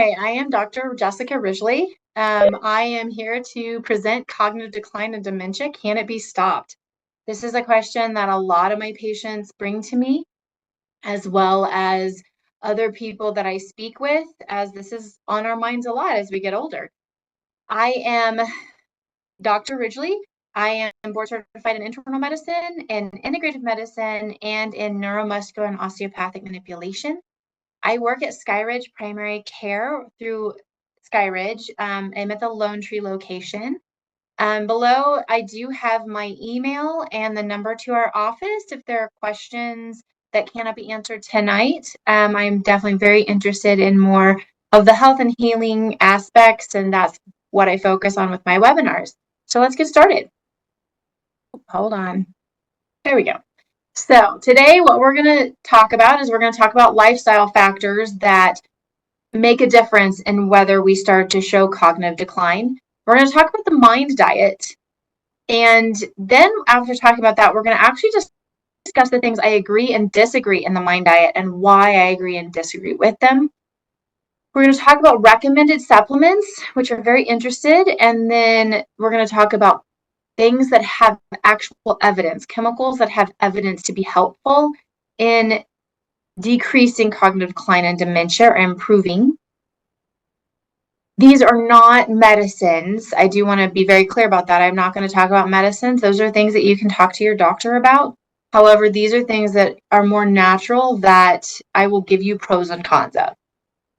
Hi, I am Dr. Jessica Ridgley. I am here to present cognitive decline and dementia. Can it be stopped? This is a question that a lot of my patients bring to me, as well as other people that I speak with, as this is on our minds a lot as we get older. I am Dr. Ridgley. I am board certified in internal medicine, in integrative medicine, and in neuromuscular and osteopathic manipulation. I work at Skyridge Primary Care through Skyridge. I'm at the Lone Tree location. Below, I do have my email and the number to our office if there are questions that cannot be answered tonight. I'm definitely very interested in more of the health and healing aspects, and that's what I focus on with my webinars. So let's get started. Hold on. There we go. So today what we're going to talk about is we're going to talk about lifestyle factors that make a difference in whether we start to show cognitive decline. We're going to talk about the mind diet. And then after talking about that, we're going to actually just discuss the things I agree and disagree in the mind diet and why I agree and disagree with them. We're going to talk about recommended supplements, which are very interested. And then we're going to talk about things that have actual evidence, chemicals that have evidence to be helpful in decreasing cognitive decline and dementia or improving. These are not medicines. I do want to be very clear about that. I'm not going to talk about medicines. Those are things that you can talk to your doctor about. However, these are things that are more natural that I will give you pros and cons of.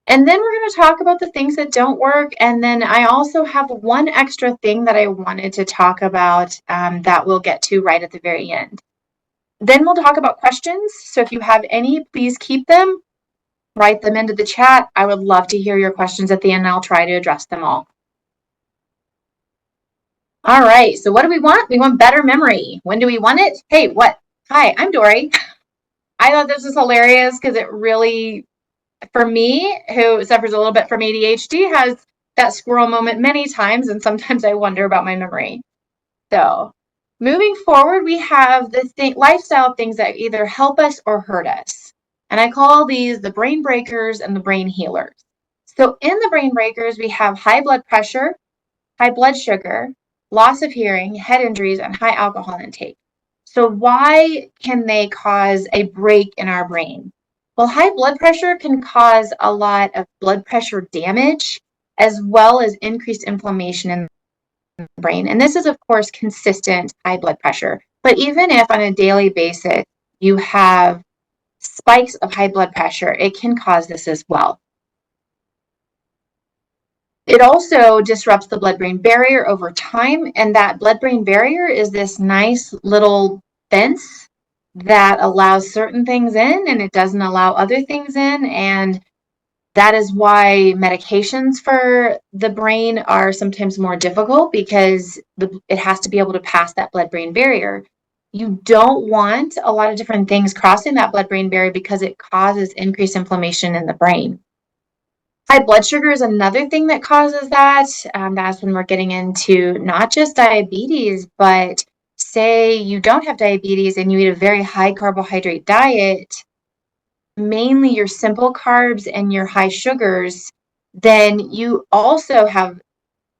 And then we're going to talk about the things that don't work. And then I also have one extra thing that I wanted to talk about that we'll get to right at the very end. Then we'll talk about questions. So if you have any, please keep them. Write them into the chat. I would love to hear your questions at the end, and I'll try to address them all. All right, so what do we want? We want better memory. When do we want it? Hey, what? Hi, I'm Dory. I thought this was hilarious because it really, for me, who suffers a little bit from ADHD, has that squirrel moment many times, and sometimes I wonder about my memory. So moving forward, we have the lifestyle things that either help us or hurt us. And I call these the brain breakers and the brain healers. So in the brain breakers, we have high blood pressure, high blood sugar, loss of hearing, head injuries, and high alcohol intake. So why can they cause a break in our brain? Well, high blood pressure can cause a lot of blood pressure damage, as well as increased inflammation in the brain. And this is, of course, consistent high blood pressure. But even if on a daily basis you have spikes of high blood pressure, it can cause this as well. It also disrupts the blood-brain barrier over time, and that blood-brain barrier is this nice little fence that allows certain things in and it doesn't allow other things in, and that is why medications for the brain are sometimes more difficult because it has to be able to pass that blood-brain barrier. You don't want a lot of different things crossing that blood-brain barrier because it causes increased inflammation in the brain. High blood sugar is another thing that causes that. That's when we're getting into not just diabetes, but say you don't have diabetes and you eat a very high carbohydrate diet, mainly your simple carbs and your high sugars, then you also have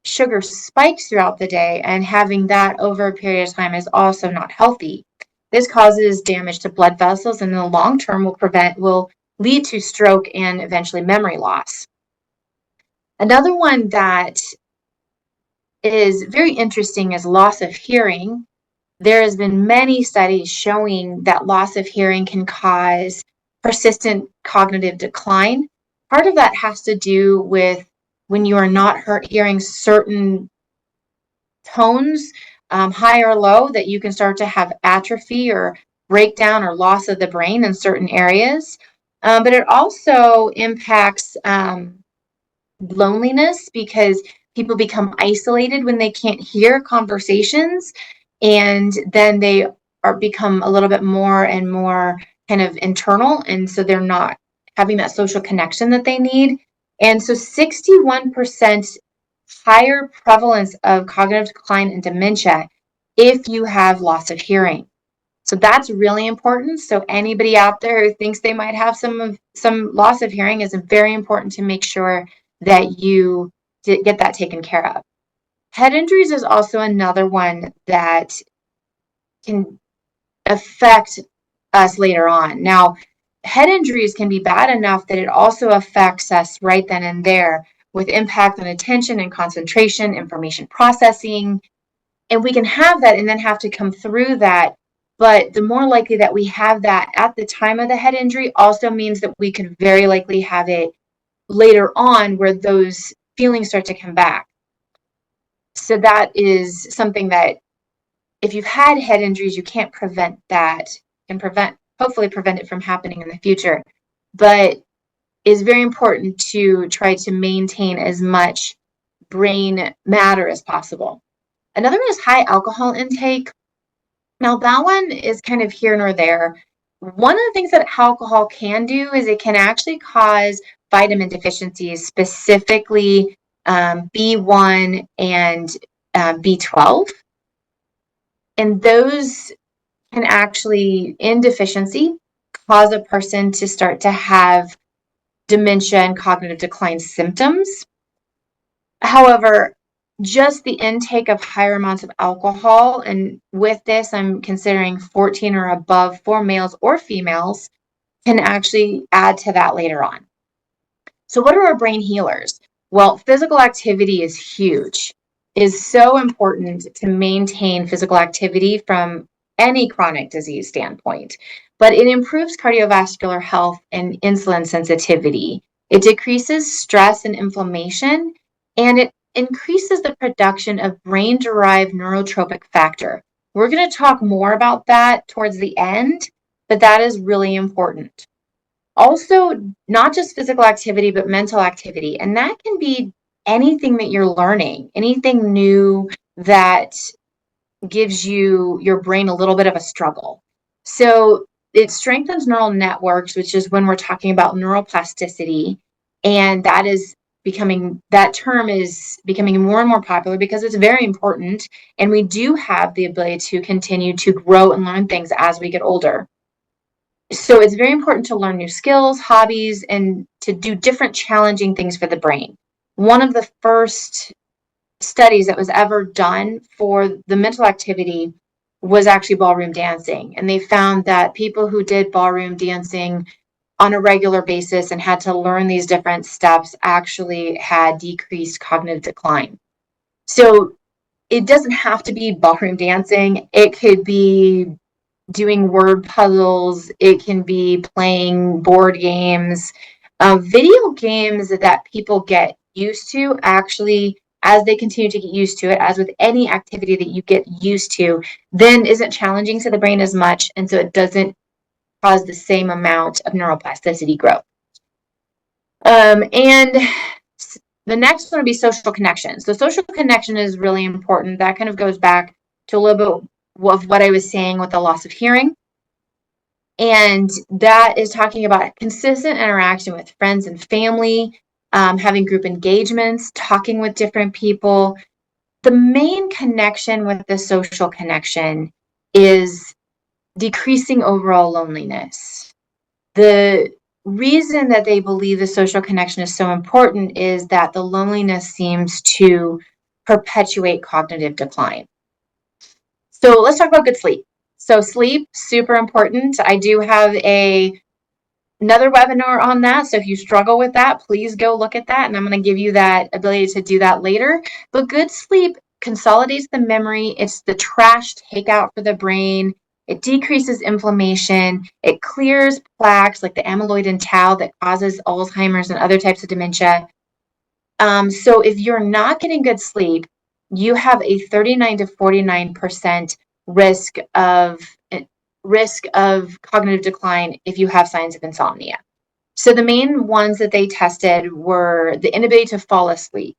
sugar spikes throughout the day, and having that over a period of time is also not healthy. This causes damage to blood vessels and in the long term will lead to stroke and eventually memory loss. Another one that is very interesting is loss of hearing. There has been many studies showing that loss of hearing can cause persistent cognitive decline. Part of that has to do with when you are not hearing certain tones, high or low, that you can start to have atrophy or breakdown or loss of the brain in certain areas. But it also impacts loneliness because people become isolated when they can't hear conversations, and then they become a little bit more and more kind of internal, and so they're not having that social connection that they need. And so 61% higher prevalence of cognitive decline and dementia if you have loss of hearing. So that's really important. So anybody out there who thinks they might have some loss of hearing, is very important to make sure that you get that taken care of. Head injuries is also another one that can affect us later on. Now, head injuries can be bad enough that it also affects us right then and there with impact on attention and concentration, information processing, and we can have that and then have to come through that. But the more likely that we have that at the time of the head injury also means that we could very likely have it later on where those feelings start to come back. So that is something that if you've had head injuries, you can't prevent that and hopefully prevent it from happening in the future. But it's very important to try to maintain as much brain matter as possible. Another one is high alcohol intake. Now, that one is kind of here nor there. One of the things that alcohol can do is it can actually cause vitamin deficiencies, specifically B1 and B12. And those can actually, in deficiency, cause a person to start to have dementia and cognitive decline symptoms. However, just the intake of higher amounts of alcohol, and with this, I'm considering 14 or above for males or females, can actually add to that later on. So what are our brain healers? Well, physical activity is huge. It is so important to maintain physical activity from any chronic disease standpoint, but it improves cardiovascular health and insulin sensitivity. It decreases stress and inflammation, and it increases the production of brain-derived neurotropic factor. We're going to talk more about that towards the end, but that is really important. Also, not just physical activity, but mental activity. And that can be anything that you're learning, anything new that gives your brain a little bit of a struggle. So it strengthens neural networks, which is when we're talking about neuroplasticity. And that term is becoming more and more popular because it's very important. And we do have the ability to continue to grow and learn things as we get older. So it's very important to learn new skills, hobbies, and to do different challenging things for the brain. One of the first studies that was ever done for the mental activity was actually ballroom dancing. And they found that people who did ballroom dancing on a regular basis and had to learn these different steps actually had decreased cognitive decline. So it doesn't have to be ballroom dancing. It could be doing word puzzles. It can be playing board games. Video games that people get used to actually, as they continue to get used to it, as with any activity that you get used to, then isn't challenging to the brain as much. And so it doesn't cause the same amount of neuroplasticity growth. And the next one would be social connection. So social connection is really important. That kind of goes back to a little bit of what I was saying with the loss of hearing. And that is talking about consistent interaction with friends and family, having group engagements, talking with different people. The main connection with the social connection is decreasing overall loneliness. The reason that they believe the social connection is so important is that the loneliness seems to perpetuate cognitive decline. So let's talk about good sleep. So sleep, super important. I do have another webinar on that. So if you struggle with that, please go look at that. And I'm going to give you that ability to do that later. But good sleep consolidates the memory. It's the trash takeout for the brain. It decreases inflammation. It clears plaques like the amyloid and tau that causes Alzheimer's and other types of dementia. So if you're not getting good sleep, you have a 39 to 49% risk of cognitive decline if you have signs of insomnia. So the main ones that they tested were the inability to fall asleep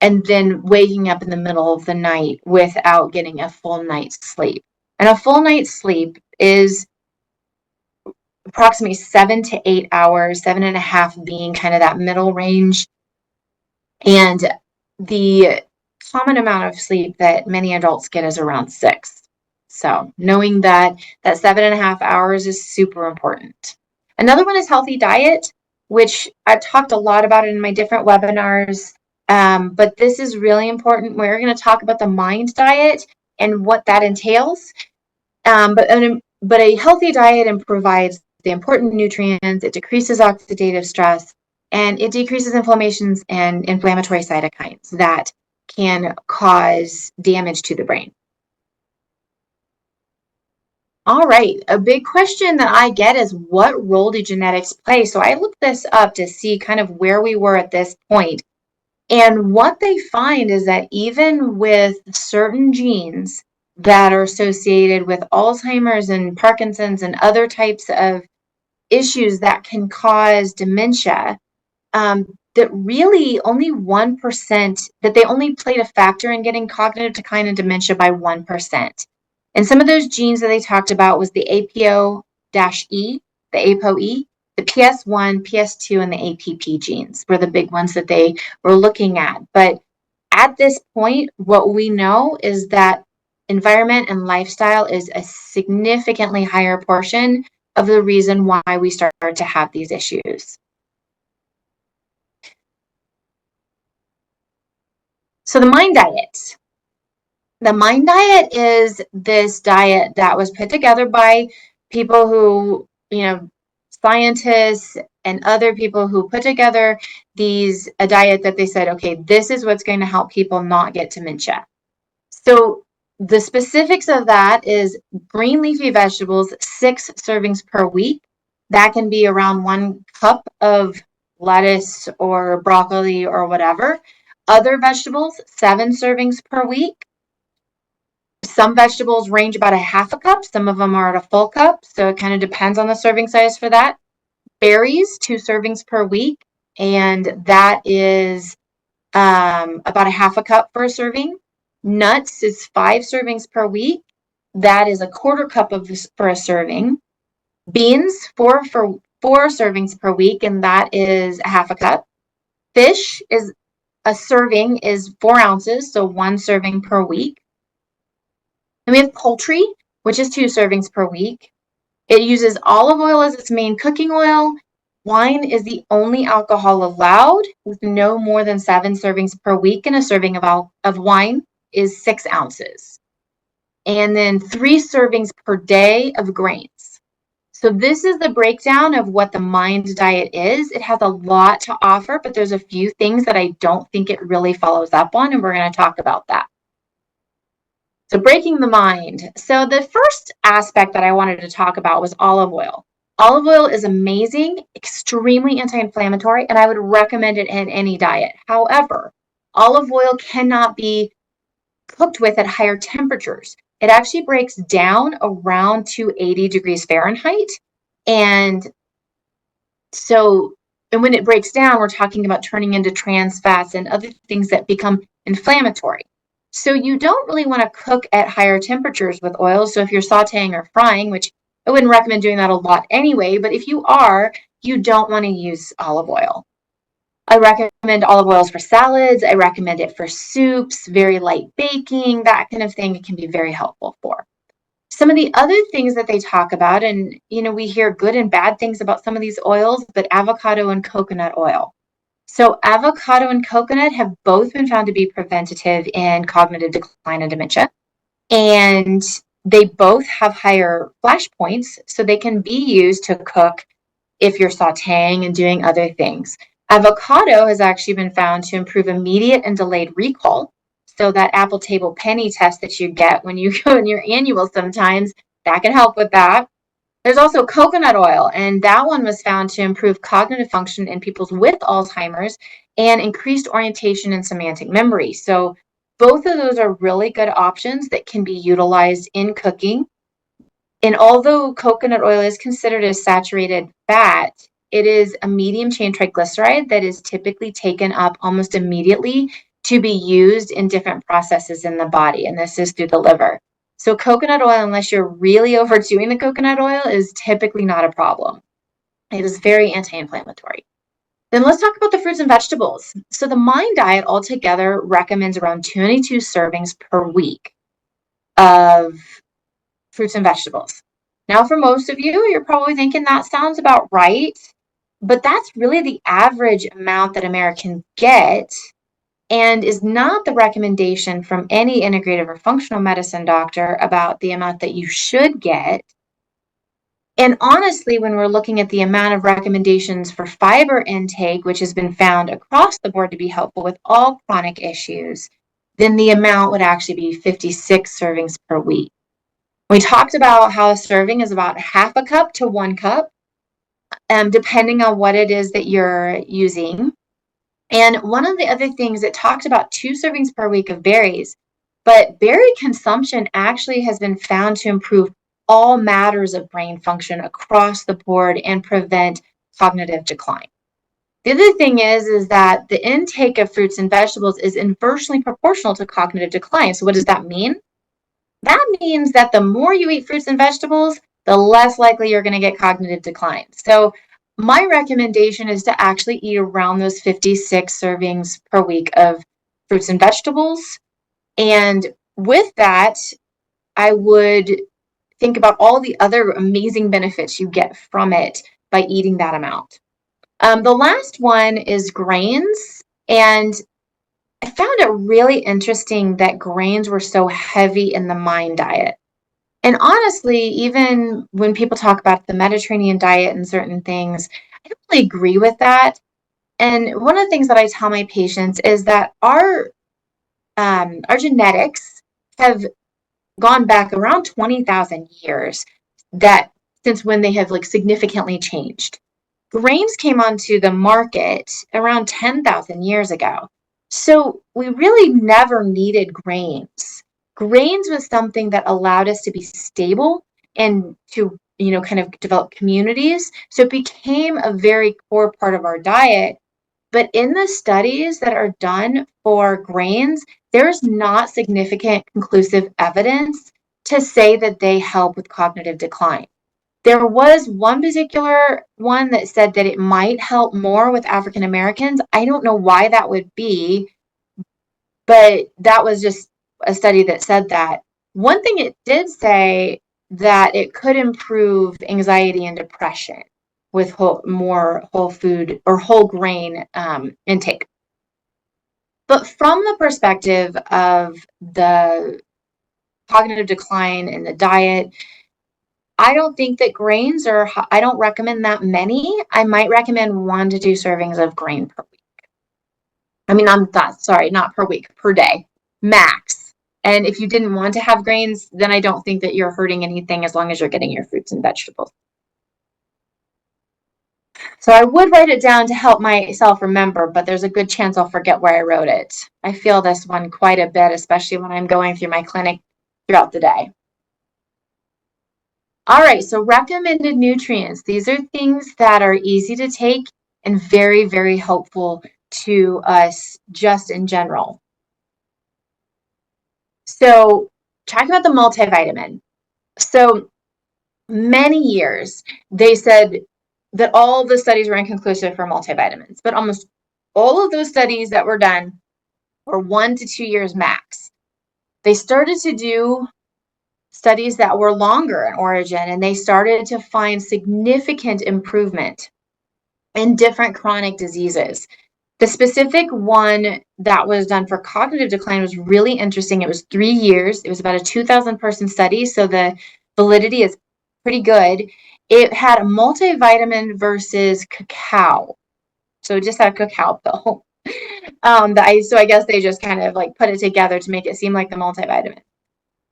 and then waking up in the middle of the night without getting a full night's sleep. And a full night's sleep is approximately 7 to 8 hours, 7.5 being kind of that middle range. And the common amount of sleep that many adults get is around 6. So knowing that 7.5 hours is super important. Another one is healthy diet. which I've talked a lot about it in my different webinars. But this is really important. We're going to talk about the mind diet and what that entails. But a healthy diet provides the important nutrients, it decreases oxidative stress, and it decreases inflammations and inflammatory cytokines that can cause damage to the brain. All right, a big question that I get is, what role do genetics play? So I looked this up to see kind of where we were at this point. And what they find is that even with certain genes that are associated with Alzheimer's and Parkinson's and other types of issues that can cause dementia, that really only 1%, that they only played a factor in getting cognitive decline and dementia by 1%. And some of those genes that they talked about was the APO-E, the APOE, the PS1, PS2, and the APP genes were the big ones that they were looking at. But at this point, what we know is that environment and lifestyle is a significantly higher portion of the reason why we start to have these issues. So the mind diet. The mind diet is this diet that was put together by people who, scientists and other people who put together a diet that they said, okay, this is what's going to help people not get dementia. So the specifics of that is green leafy vegetables, 6 servings per week. That can be around 1 cup of lettuce or broccoli or whatever. Other vegetables, 7 servings per week. Some vegetables range about a half a cup. Some of them are at a full cup. So it kind of depends on the serving size for that. Berries, 2 servings per week. And that is about a half a cup for a serving. Nuts is 5 servings per week. That is a quarter cup for a serving. Beans, 4 servings per week, and that is a half a cup. Fish is a serving is 4 ounces, so 1 serving per week. And we have poultry, which is 2 servings per week. It uses olive oil as its main cooking oil. Wine is the only alcohol allowed, with no more than 7 servings per week, and a serving of wine is 6 ounces. And then 3 servings per day of grains. So this is the breakdown of what the mind diet is. It has a lot to offer, but there's a few things that I don't think it really follows up on, and we're going to talk about that. So breaking the mind. So the first aspect that I wanted to talk about was olive oil. Olive oil is amazing, extremely anti-inflammatory, and I would recommend it in any diet. However, olive oil cannot be cooked with at higher temperatures. It actually breaks down around 280 degrees Fahrenheit. And when it breaks down, we're talking about turning into trans fats and other things that become inflammatory. So you don't really want to cook at higher temperatures with oil. So if you're sauteing or frying, which I wouldn't recommend doing that a lot anyway, but if you are, you don't want to use olive oil. I recommend olive oils for salads. I recommend it for soups, very light baking, that kind of thing. It can be very helpful for. Some of the other things that they talk about, and we hear good and bad things about some of these oils, but avocado and coconut oil. So avocado and coconut have both been found to be preventative in cognitive decline and dementia. And they both have higher flash points, so they can be used to cook if you're sauteing and doing other things. Avocado has actually been found to improve immediate and delayed recall. So that apple table penny test that you get when you go in your annual sometimes, that can help with that. There's also coconut oil, and that one was found to improve cognitive function in people with Alzheimer's and increased orientation and semantic memory. So both of those are really good options that can be utilized in cooking. And although coconut oil is considered a saturated fat, it is a medium chain triglyceride that is typically taken up almost immediately to be used in different processes in the body, and this is through the liver. So coconut oil, unless you're really overdoing the coconut oil, is typically not a problem. It is very anti-inflammatory. Then let's talk about the fruits and vegetables. So the Mind Diet altogether recommends around 22 servings per week of fruits and vegetables. Now, for most of you, you're probably thinking that sounds about right. But that's really the average amount that Americans get and is not the recommendation from any integrative or functional medicine doctor about the amount that you should get. And honestly, when we're looking at the amount of recommendations for fiber intake, which has been found across the board to be helpful with all chronic issues, then the amount would actually be 56 servings per week. We talked about how a serving is about half a cup to 1 cup, depending on what it is that you're using. And one of the other things, it talked about 2 servings per week of berries, but berry consumption actually has been found to improve all matters of brain function across the board and prevent cognitive decline. The other thing is that the intake of fruits and vegetables is inversely proportional to cognitive decline. So what does that mean? That means that the more you eat fruits and vegetables, the less likely you're going to get cognitive decline. So my recommendation is to actually eat around those 56 servings per week of fruits and vegetables. And with that, I would think about all the other amazing benefits you get from it by eating that amount. The last one is grains. And I found it really interesting that grains were so heavy in the MIND diet. And honestly, even when people talk about the Mediterranean diet and certain things, I don't really agree with that. And one of the things that I tell my patients is that our genetics have gone back around 20,000 years that since when they have like significantly changed. Grains came onto the market around 10,000 years ago. So we really never needed grains. Grains was something that allowed us to be stable and to, kind of develop communities. So it became a very core part of our diet. But in the studies that are done for grains, there's not significant conclusive evidence to say that they help with cognitive decline. There was one particular one that said that it might help more with African Americans. I don't know why that would be, but that was just a study that said that. One thing it did say that it could improve anxiety and depression with more whole food or whole grain intake. But from the perspective of the cognitive decline in the diet, I don't think that grains I don't recommend that many. I might recommend 1 to 2 servings of grain per week. I mean, not per week, per day, max. And if you didn't want to have grains, then I don't think that you're hurting anything as long as you're getting your fruits and vegetables. So I would write it down to help myself remember, but there's a good chance I'll forget where I wrote it. I feel this one quite a bit, especially when I'm going through my clinic throughout the day. All right, so recommended nutrients. These are things that are easy to take and very, very helpful to us just in general. So talking about the multivitamin. So many years, they said that all the studies were inconclusive for multivitamins, but almost all of those studies that were done were 1 to 2 years max. They started to do studies that were longer in origin, and they started to find significant improvement in different chronic diseases. The specific one that was done for cognitive decline was really interesting. It was 3 years. It was about a 2,000 person study, so the validity is pretty good. It had a multivitamin versus cacao. So it just had a cacao pill. So I guess they just kind of like put it together to make it seem like the multivitamin.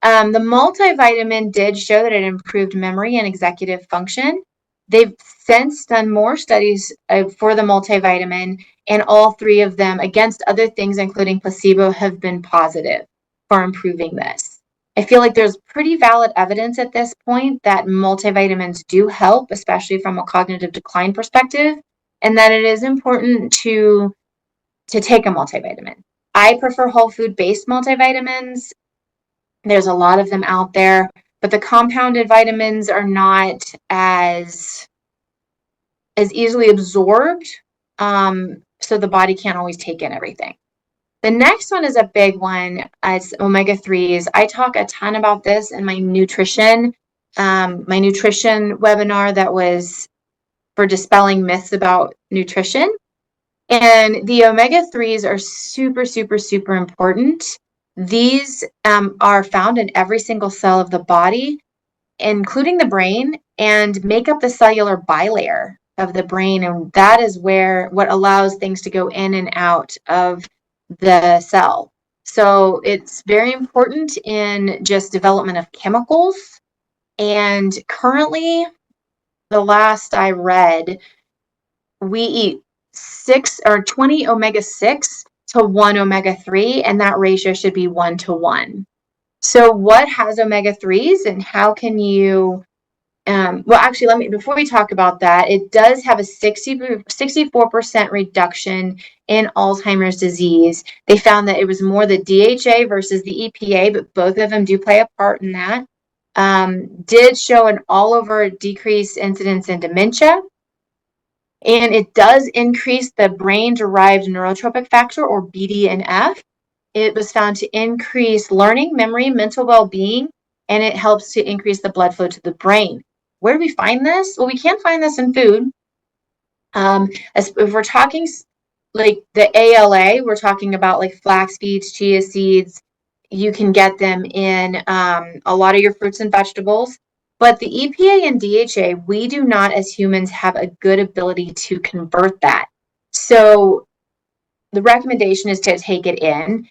The multivitamin did show that it improved memory and executive function. They've since done more studies for the multivitamin, and all 3 of them, against other things, including placebo, have been positive for improving this. I feel like there's pretty valid evidence at this point that multivitamins do help, especially from a cognitive decline perspective, and that it is important to take a multivitamin. I prefer whole food-based multivitamins. There's a lot of them out there, but the compounded vitamins are not as easily absorbed, so the body can't always take in everything. The next one is a big one. It's omega-3s. I talk a ton about this in my nutrition webinar that was for dispelling myths about nutrition. And the omega-3s are super, super, super important. These are found in every single cell of the body, including the brain, and make up the cellular bilayer of the brain. And that is what allows things to go in and out of the cell. So it's very important in just development of chemicals. And currently, the last I read, we eat 20 omega-6 to 1 omega-3, and that ratio should be 1-to-1. So what has omega-3s and how can you well, actually, before we talk about that, it does have a 64% reduction in Alzheimer's disease. They found that it was more the DHA versus the EPA, but both of them do play a part in that. Did show an all over decrease incidence in dementia. And it does increase the brain-derived neurotrophic factor, or BDNF. It was found to increase learning, memory, mental well-being, and it helps to increase the blood flow to the brain. Where do we find this? Well, we can't find this in food. If we're talking like the ALA, we're talking about like flax seeds, chia seeds. You can get them in a lot of your fruits and vegetables. But the EPA and DHA, we do not as humans have a good ability to convert that. So the recommendation is to take it in.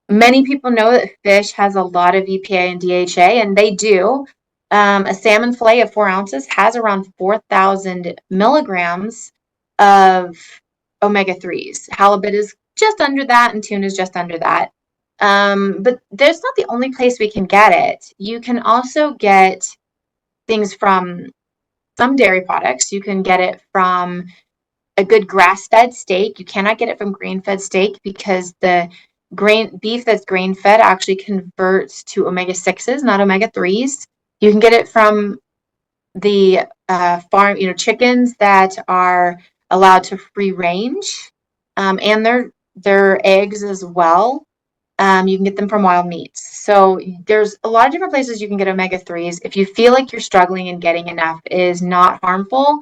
Many people know that fish has a lot of EPA and DHA, and they do. A salmon fillet of 4 ounces has around 4,000 milligrams of omega-3s. Halibut is just under that, and tuna is just under that. But there's not the only place we can get it. You can also get things from some dairy products. You can get it from a good grass-fed steak. You cannot get it from grain-fed steak because the beef that's grain-fed actually converts to omega-6s, not omega-3s. You can get it from the farm, chickens that are allowed to free range, and their eggs as well. You can get them from wild meats. So there's a lot of different places you can get omega-3s. If you feel like you're struggling and getting enough, it is not harmful,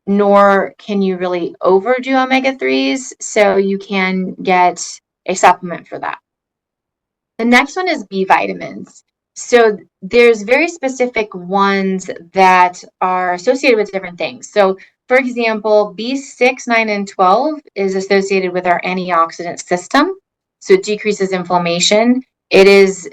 nor can you really overdo omega-3s, so you can get a supplement for that. The next one is B vitamins. So there's very specific ones that are associated with different things. So for example, B6, 9, and 12 is associated with our antioxidant system. So it decreases inflammation. It is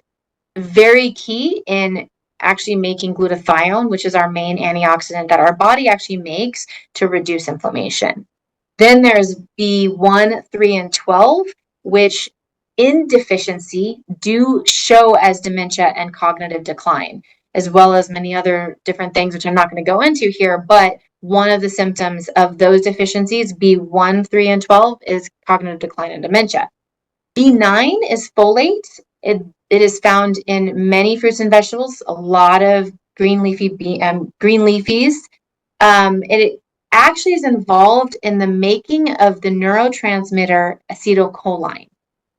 very key in actually making glutathione, which is our main antioxidant that our body actually makes to reduce inflammation. Then there's B1, 3, and 12, which in deficiency do show as dementia and cognitive decline, as well as many other different things, which I'm not going to go into here. But one of the symptoms of those deficiencies, B1, 3, and 12, is cognitive decline and dementia. B9 is folate. It is found in many fruits and vegetables, a lot of green leafies. It actually is involved in the making of the neurotransmitter acetylcholine.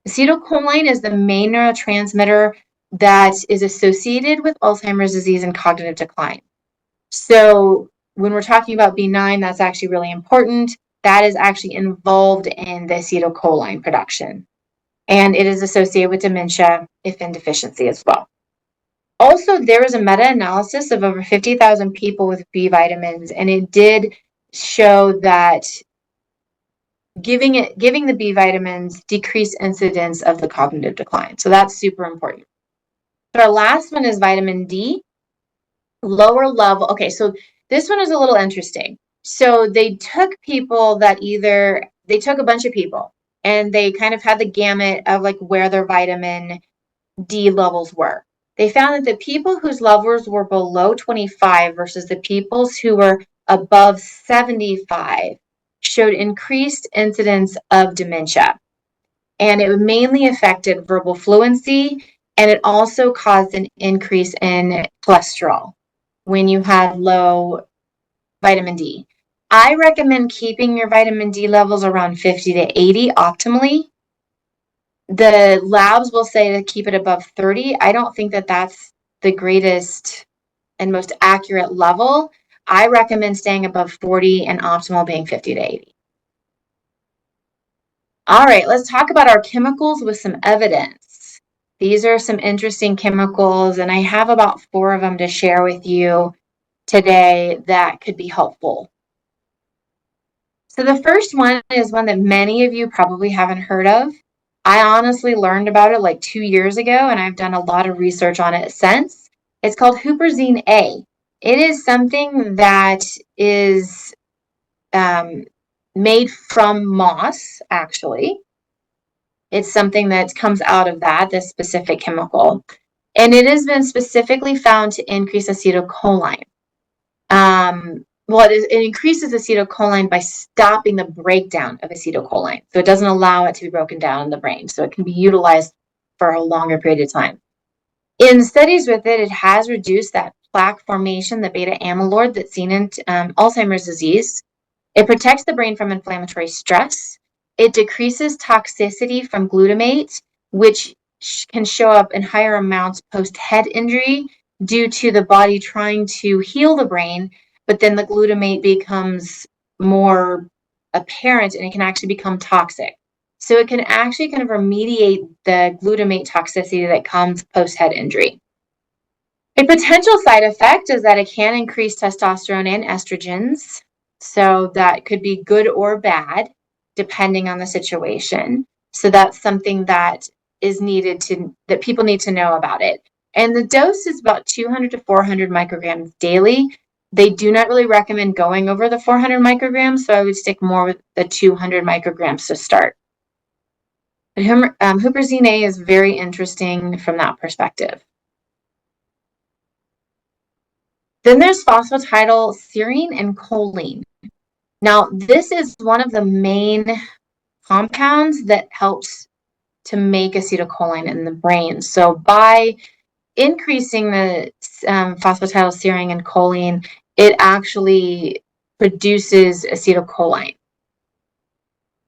Acetylcholine is the main neurotransmitter that is associated with Alzheimer's disease and cognitive decline. So when we're talking about B9, that's actually really important. That is actually involved in the acetylcholine production. And it is associated with dementia if in deficiency as well. Also, there was a meta-analysis of over 50,000 people with B vitamins, and it did show that giving the B vitamins decreased incidence of the cognitive decline. So that's super important. But our last one is vitamin D, lower level. Okay, so this one is a little interesting. So they took a bunch of people, and they kind of had the gamut of like where their vitamin D levels were. They found that the people whose levels were below 25 versus the people who were above 75 showed increased incidence of dementia. And it mainly affected verbal fluency, and it also caused an increase in cholesterol when you had low vitamin D. I recommend keeping your vitamin D levels around 50 to 80 optimally. The labs will say to keep it above 30. I don't think that that's the greatest and most accurate level, I recommend staying above 40 and optimal being 50 to 80. All right, let's talk about our chemicals with some evidence. These are some interesting chemicals, and I have about 4 of them to share with you today that could be helpful. So the first one is one that many of you probably haven't heard of. I honestly learned about it like 2 years ago, and I've done a lot of research on it since. It's called huperzine A. It is something that is made from moss, actually. It's something that comes out of that, this specific chemical. And it has been specifically found to increase acetylcholine. It increases acetylcholine by stopping the breakdown of acetylcholine. So it doesn't allow it to be broken down in the brain. So it can be utilized for a longer period of time. In studies with it, it has reduced that plaque formation, the beta amyloid that's seen in Alzheimer's disease. It protects the brain from inflammatory stress. It decreases toxicity from glutamate, which can show up in higher amounts post-head injury due to the body trying to heal the brain, but then the glutamate becomes more apparent and it can actually become toxic. So it can actually kind of remediate the glutamate toxicity that comes post-head injury. A potential side effect is that it can increase testosterone and estrogens. So that could be good or bad, depending on the situation. So that's something that is that people need to know about it. And the dose is about 200 to 400 micrograms daily. They do not really recommend going over the 400 micrograms, so I would stick more with the 200 micrograms to start. But huperzine A is very interesting from that perspective. Then there's phosphatidylserine and choline. Now, this is one of the main compounds that helps to make acetylcholine in the brain. So by increasing the phosphatidylserine and choline, it actually produces acetylcholine.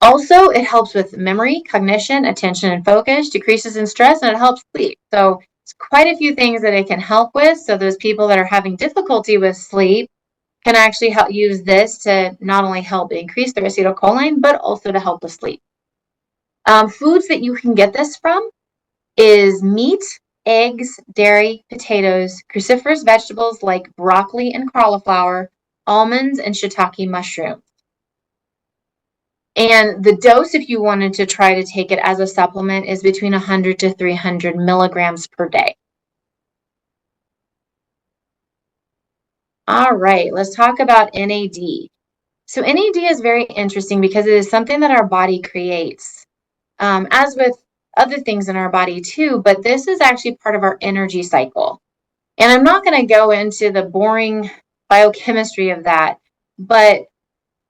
Also, it helps with memory, cognition, attention, and focus, decreases in stress, and it helps sleep. So it's quite a few things that it can help with. So those people that are having difficulty with sleep can actually help use this to not only help increase their acetylcholine, but also to help with sleep. Foods that you can get this from is meat, eggs, dairy, potatoes, cruciferous vegetables like broccoli and cauliflower, almonds, and shiitake mushrooms. And the dose, if you wanted to try to take it as a supplement, is between 100 to 300 milligrams per day. All right, let's talk about NAD. So NAD is very interesting because it is something that our body creates, as with other things in our body too, but this is actually part of our energy cycle. And I'm not going to go into the boring biochemistry of that, but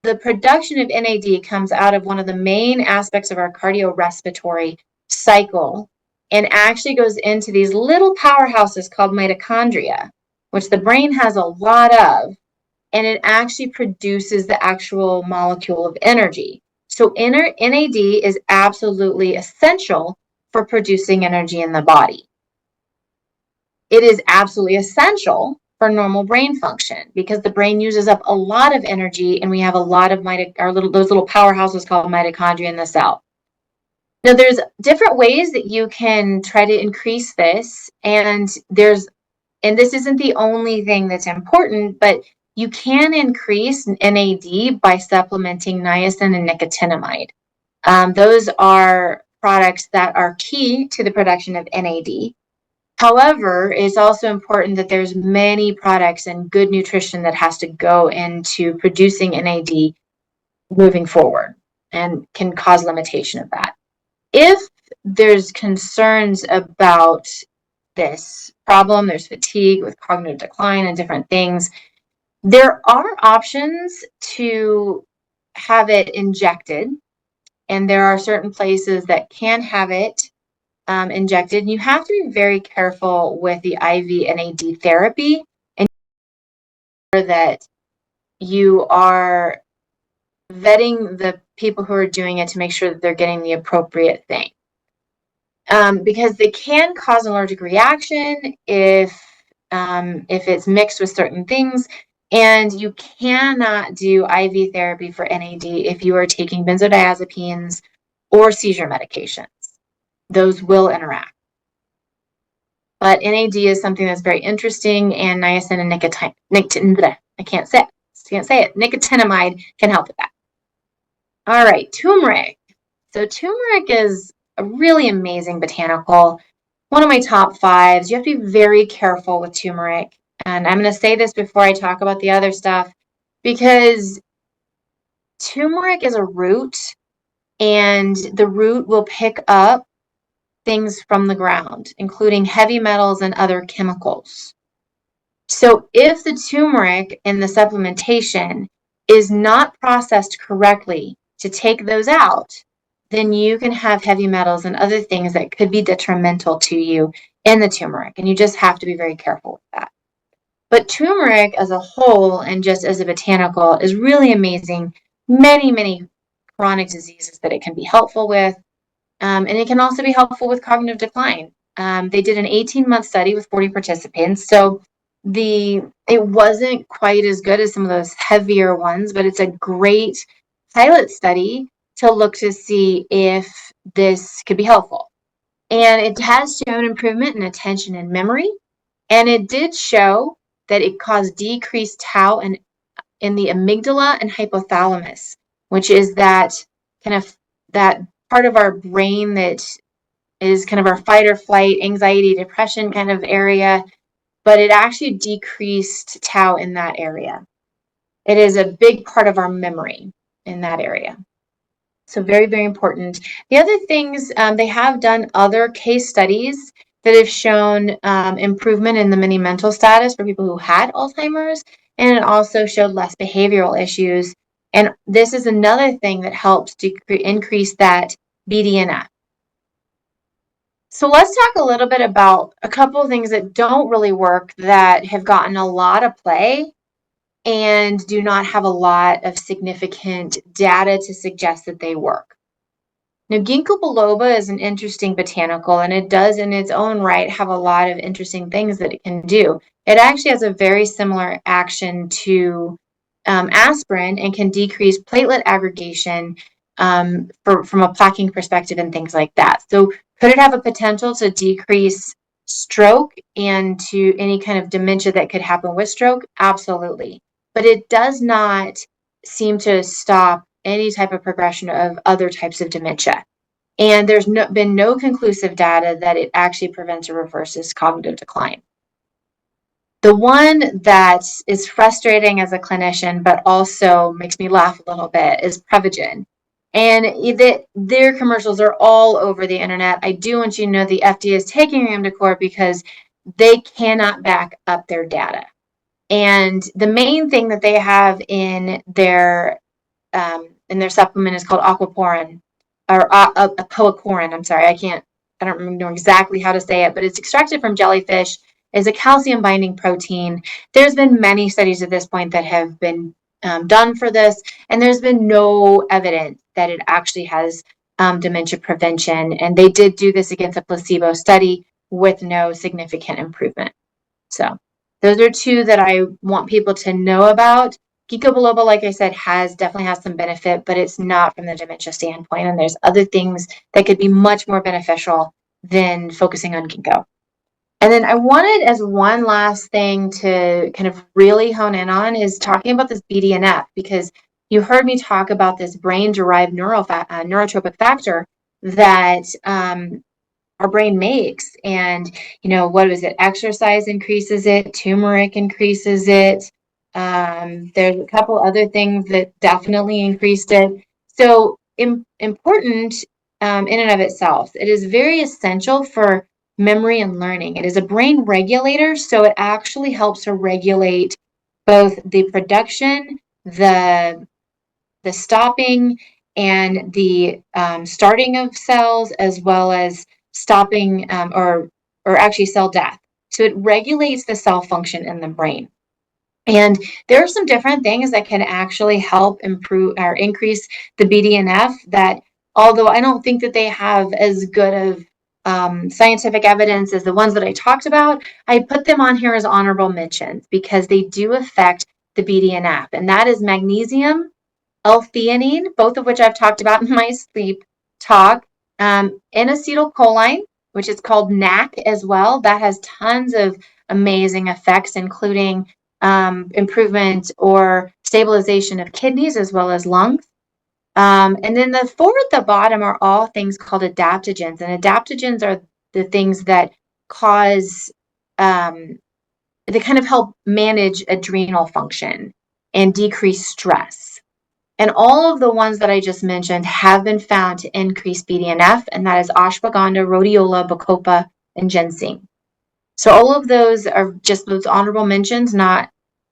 the production of NAD comes out of one of the main aspects of our cardiorespiratory cycle and actually goes into these little powerhouses called mitochondria, which the brain has a lot of, and it actually produces the actual molecule of energy. So NAD is absolutely essential for producing energy in the body. It is absolutely essential for normal brain function because the brain uses up a lot of energy, and we have a lot of those little powerhouses called mitochondria in the cell. Now, there's different ways that you can try to increase this, and this isn't the only thing that's important, but you can increase NAD by supplementing niacin and nicotinamide. Those are products that are key to the production of NAD. However, it's also important that there's many products and good nutrition that has to go into producing NAD moving forward and can cause limitation of that. If there's concerns about this problem, there's fatigue with cognitive decline and different things, there are options to have it injected, and there are certain places that can have it injected. And you have to be very careful with the IV NAD therapy and that you are vetting the people who are doing it to make sure that they're getting the appropriate thing. Because they can cause an allergic reaction if it's mixed with certain things. And you cannot do IV therapy for NAD if you are taking benzodiazepines or seizure medications. Those will interact. But NAD is something that's very interesting, and niacin and nicotinamide can help with that. All right, turmeric. So turmeric is a really amazing botanical, one of my top fives. You have to be very careful with turmeric. And I'm going to say this before I talk about the other stuff, because turmeric is a root, and the root will pick up things from the ground, including heavy metals and other chemicals. So if the turmeric in the supplementation is not processed correctly to take those out, then you can have heavy metals and other things that could be detrimental to you in the turmeric. And you just have to be very careful with that. But turmeric as a whole and just as a botanical is really amazing. Many, many chronic diseases that it can be helpful with. And it can also be helpful with cognitive decline. They did an 18-month study with 40 participants. So it wasn't quite as good as some of those heavier ones, but it's a great pilot study to look to see if this could be helpful. And it has shown improvement in attention and memory. And it did show that it caused decreased tau in the amygdala and hypothalamus, which is that kind of that part of our brain that is kind of our fight or flight, anxiety, depression kind of area, but it actually decreased tau in that area. It is a big part of our memory in that area. So very, very important. The other things, they have done other case studies that have shown improvement in the mini mental status for people who had Alzheimer's, and it also showed less behavioral issues. And this is another thing that helps to increase that BDNF. So let's talk a little bit about a couple of things that don't really work that have gotten a lot of play and do not have a lot of significant data to suggest that they work. Now, ginkgo biloba is an interesting botanical, and it does in its own right have a lot of interesting things that it can do. It actually has a very similar action to aspirin and can decrease platelet aggregation from a plaquing perspective and things like that. So could it have a potential to decrease stroke and to any kind of dementia that could happen with stroke? Absolutely. But it does not seem to stop any type of progression of other types of dementia. And there's been no conclusive data that it actually prevents or reverses cognitive decline. The one that is frustrating as a clinician, but also makes me laugh a little bit, is Prevagen. And their commercials are all over the internet. I do want you to know the FDA is taking them to court because they cannot back up their data. And the main thing that they have in their supplement is called aquaporin, or aquaporin. I'm sorry, I don't know exactly how to say it, but it's extracted from jellyfish. Is a calcium binding protein. There's been many studies at this point that have been done for this, and there's been no evidence that it actually has dementia prevention. And they did do this against a placebo study with no significant improvement. So those are two that I want people to know about. Ginkgo biloba, like I said, definitely has some benefit, but it's not from the dementia standpoint. And there's other things that could be much more beneficial than focusing on ginkgo. And then I wanted, as one last thing to kind of really hone in on, is talking about this BDNF, because you heard me talk about this brain-derived neurotropic factor that our brain makes. And, what is it? Exercise increases it, turmeric increases it. There's a couple other things that definitely increased it. So important in and of itself. It is very essential for memory and learning. It is a brain regulator, so it actually helps to regulate both the production, the stopping, and the starting of cells, as well as stopping or actually cell death. So it regulates the cell function in the brain. And there are some different things that can actually help improve or increase the BDNF that, although I don't think that they have as good of scientific evidence as the ones that I talked about, I put them on here as honorable mentions because they do affect the BDNF, and that is magnesium, L-theanine, both of which I've talked about in my sleep talk, N-acetylcholine, which is called NAC as well. That has tons of amazing effects, including improvement or stabilization of kidneys as well as lungs. And then the four at the bottom are all things called adaptogens, and adaptogens are the things that cause they kind of help manage adrenal function and decrease stress. And all of the ones that I just mentioned have been found to increase BDNF, and that is ashwagandha, rhodiola, bacopa, and ginseng. So all of those are just those honorable mentions, not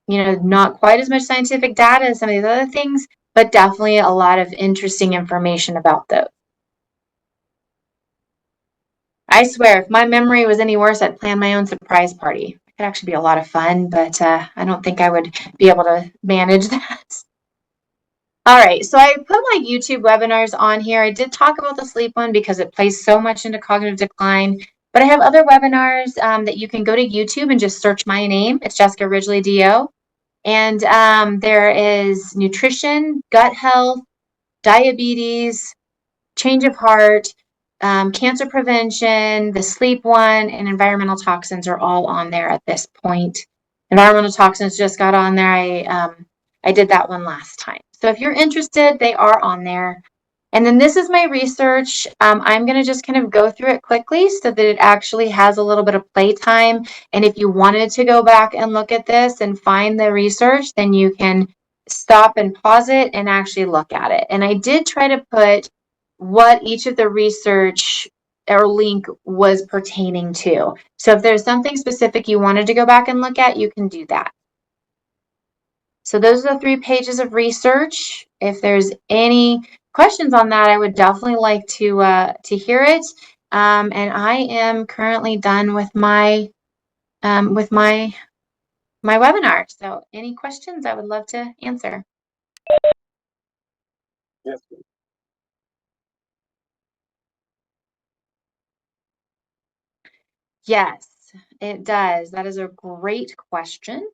quite as much scientific data as some of these other things, but definitely a lot of interesting information about those. I swear, if my memory was any worse, I'd plan my own surprise party. It could actually be a lot of fun, but I don't think I would be able to manage that. All right, so I put my YouTube webinars on here. I did talk about the sleep one because it plays so much into cognitive decline, but I have other webinars that you can go to YouTube and just search my name. It's Jessica Ridgley, DO. And there is nutrition, gut health, diabetes, change of heart, cancer prevention, the sleep one, and environmental toxins are all on there at this point. Environmental toxins just got on there. I did that one last time. So if you're interested, they are on there. And then this is my research. I'm going to just kind of go through it quickly so that it actually has a little bit of playtime. And if you wanted to go back and look at this and find the research, then you can stop and pause it and actually look at it. And I did try to put what each of the research or link was pertaining to. So if there's something specific you wanted to go back and look at, you can do that. So those are the 3 pages of research. If there's any questions on that, I would definitely like to hear it. And I am currently done with my my webinar. So any questions, I would love to answer. Yes. Yes, it does. That is a great question.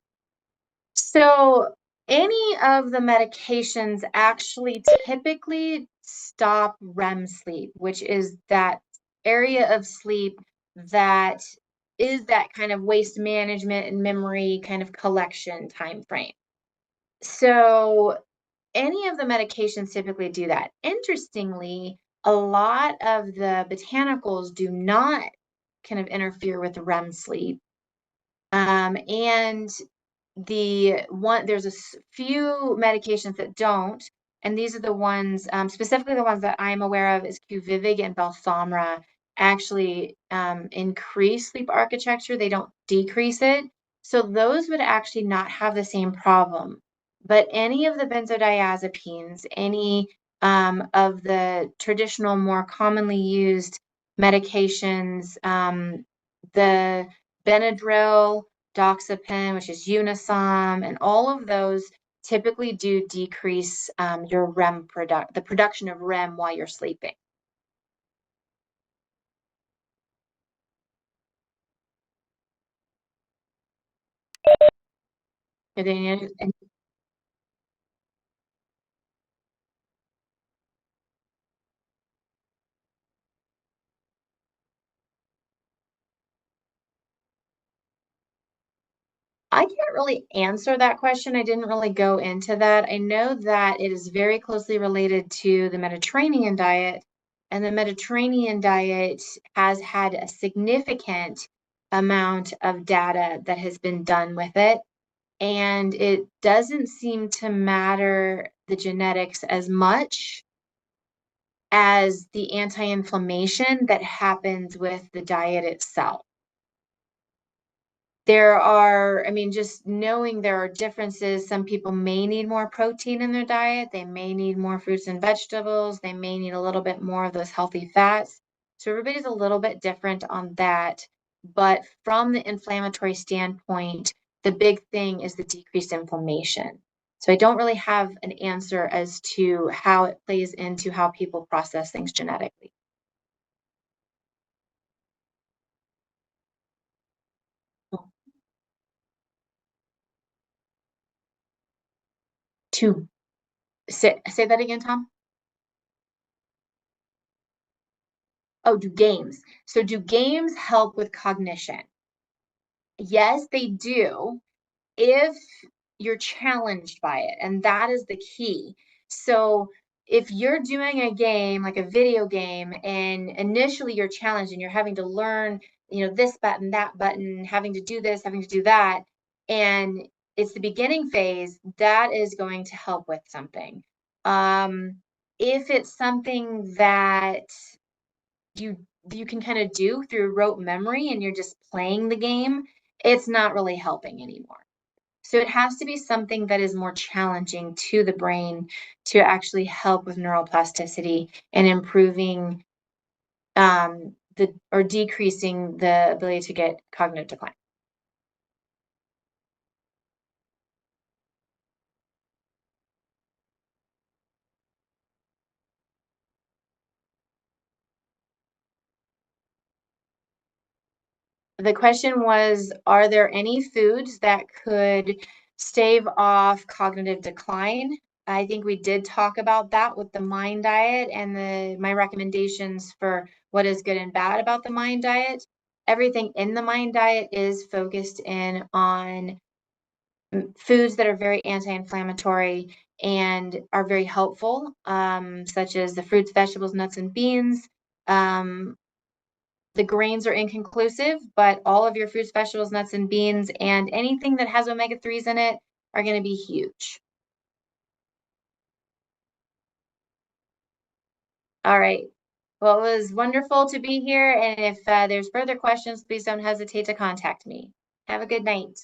So any of the medications actually typically stop REM sleep, which is that area of sleep that is that kind of waste management and memory kind of collection time frame. So any of the medications typically do that. Interestingly, a lot of the botanicals do not kind of interfere with REM sleep. And there's few medications that don't, and these are the ones, specifically the ones that I'm aware of is Qvivig and Balsamra actually increase sleep architecture. They don't decrease it. So those would actually not have the same problem. But any of the benzodiazepines, any of the traditional, more commonly used medications, the Benadryl, Doxepin, which is Unisom, and all of those typically do decrease your the production of REM while you're sleeping. And I can't really answer that question. I didn't really go into that. I know that it is very closely related to the Mediterranean diet, and the Mediterranean diet has had a significant amount of data that has been done with it. And it doesn't seem to matter the genetics as much as the anti-inflammation that happens with the diet itself. Just knowing there are differences, some people may need more protein in their diet, they may need more fruits and vegetables, they may need a little bit more of those healthy fats. So everybody's a little bit different on that. But from the inflammatory standpoint, the big thing is the decreased inflammation. So I don't really have an answer as to how it plays into how people process things genetically. To say that again, Tom? Oh, do games. So do games help with cognition? Yes, they do, if you're challenged by it, and that is the key. So if you're doing a game, like a video game, and initially you're challenged and you're having to learn, this button, that button, having to do this, having to do that, and it's the beginning phase, that is going to help with something. Um, if it's something that you you can kind of do through rote memory and you're just playing the game, it's not really helping anymore. So it has to be something that is more challenging to the brain to actually help with neuroplasticity and improving the or decreasing the ability to get cognitive decline. The question was, are there any foods that could stave off cognitive decline? I think we did talk about that with the mind diet and my recommendations for what is good and bad about the mind diet. Everything in the mind diet is focused in on foods that are very anti-inflammatory and are very helpful, such as the fruits, vegetables, nuts, and beans. Um, the grains are inconclusive, but all of your fruits, vegetables, nuts, and beans, and anything that has omega-3s in it are going to be huge. All right. Well, it was wonderful to be here. And if there's further questions, please don't hesitate to contact me. Have a good night.